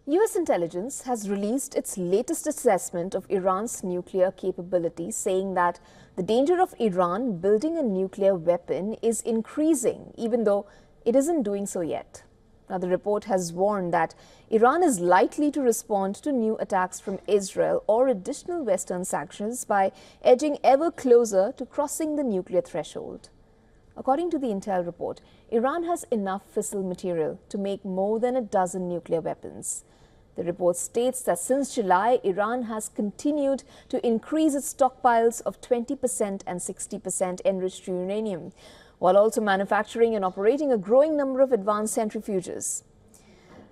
US intelligence has released its latest assessment of Iran's nuclear capability, saying that the danger of Iran building a nuclear weapon is increasing, even though it isn't doing so yet. Now, the report has warned that Iran is likely to respond to new attacks from Israel or additional Western sanctions by edging ever closer to crossing the nuclear threshold. According to the intel report, Iran has enough fissile material to make more than a dozen nuclear weapons. The report states that since July, Iran has continued to increase its stockpiles of 20% and 60% enriched uranium, while also manufacturing and operating a growing number of advanced centrifuges.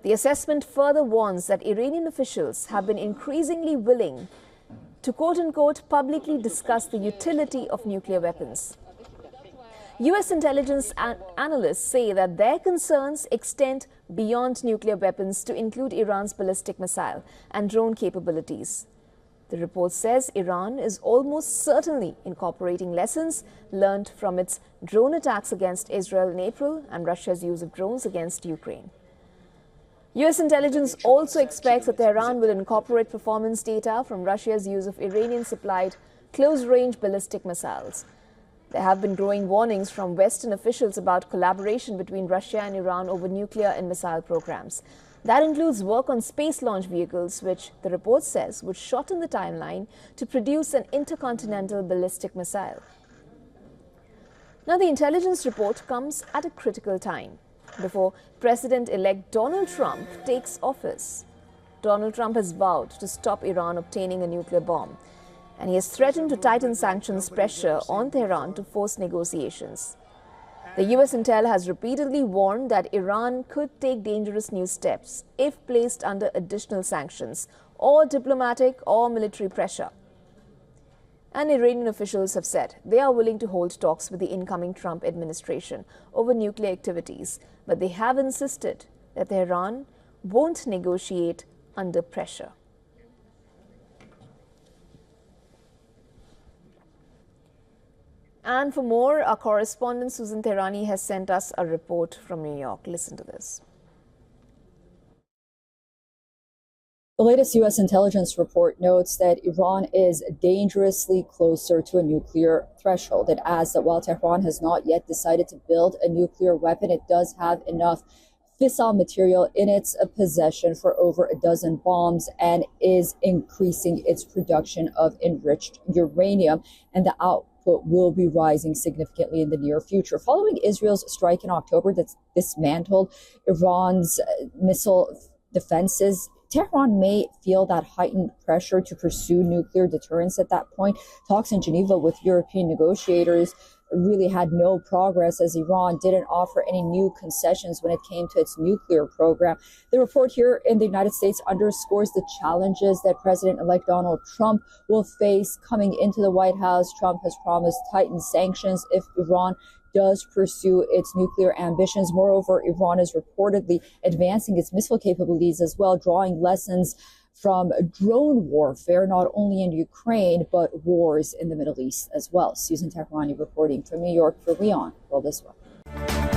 The assessment further warns that Iranian officials have been increasingly willing to quote-unquote publicly discuss the utility of nuclear weapons. US intelligence analysts say that their concerns extend beyond nuclear weapons to include Iran's ballistic missile and drone capabilities. The report says Iran is almost certainly incorporating lessons learned from its drone attacks against Israel in April and Russia's use of drones against Ukraine. US intelligence also expects that Tehran will incorporate performance data from Russia's use of Iranian-supplied close-range ballistic missiles. There have been growing warnings from Western officials about collaboration between Russia and Iran over nuclear and missile programs. That includes work on space launch vehicles, which the report says would shorten the timeline to produce an intercontinental ballistic missile. Now, the intelligence report comes at a critical time before President-elect Donald Trump takes office. Donald Trump has vowed to stop Iran obtaining a nuclear bomb, and he has threatened to tighten sanctions pressure on Tehran to force negotiations. The US intel has repeatedly warned that Iran could take dangerous new steps if placed under additional sanctions or diplomatic or military pressure. And Iranian officials have said they are willing to hold talks with the incoming Trump administration over nuclear activities, but they have insisted that Tehran won't negotiate under pressure. And for more, our correspondent Susan Tehrani has sent us a report from New York. Listen to this. The latest U.S. intelligence report notes that Iran is dangerously closer to a nuclear threshold. It adds that while Tehran has not yet decided to build a nuclear weapon, it does have enough fissile material in its possession for over a dozen bombs and is increasing its production of enriched uranium, and the output will be rising significantly in the near future. Following Israel's strike in October that dismantled Iran's missile defenses, Tehran may feel that heightened pressure to pursue nuclear deterrence at that point. Talks in Geneva with European negotiators really had no progress as Iran didn't offer any new concessions when it came to its nuclear program. The report here in the United States underscores the challenges that President-elect Donald Trump will face coming into the White House. Trump has promised tightened sanctions if Iran does pursue its nuclear ambitions. Moreover, Iran is reportedly advancing its missile capabilities as well, drawing lessons from drone warfare, not only in Ukraine, but wars in the Middle East as well. Susan Tehrani reporting from New York for WION World This World.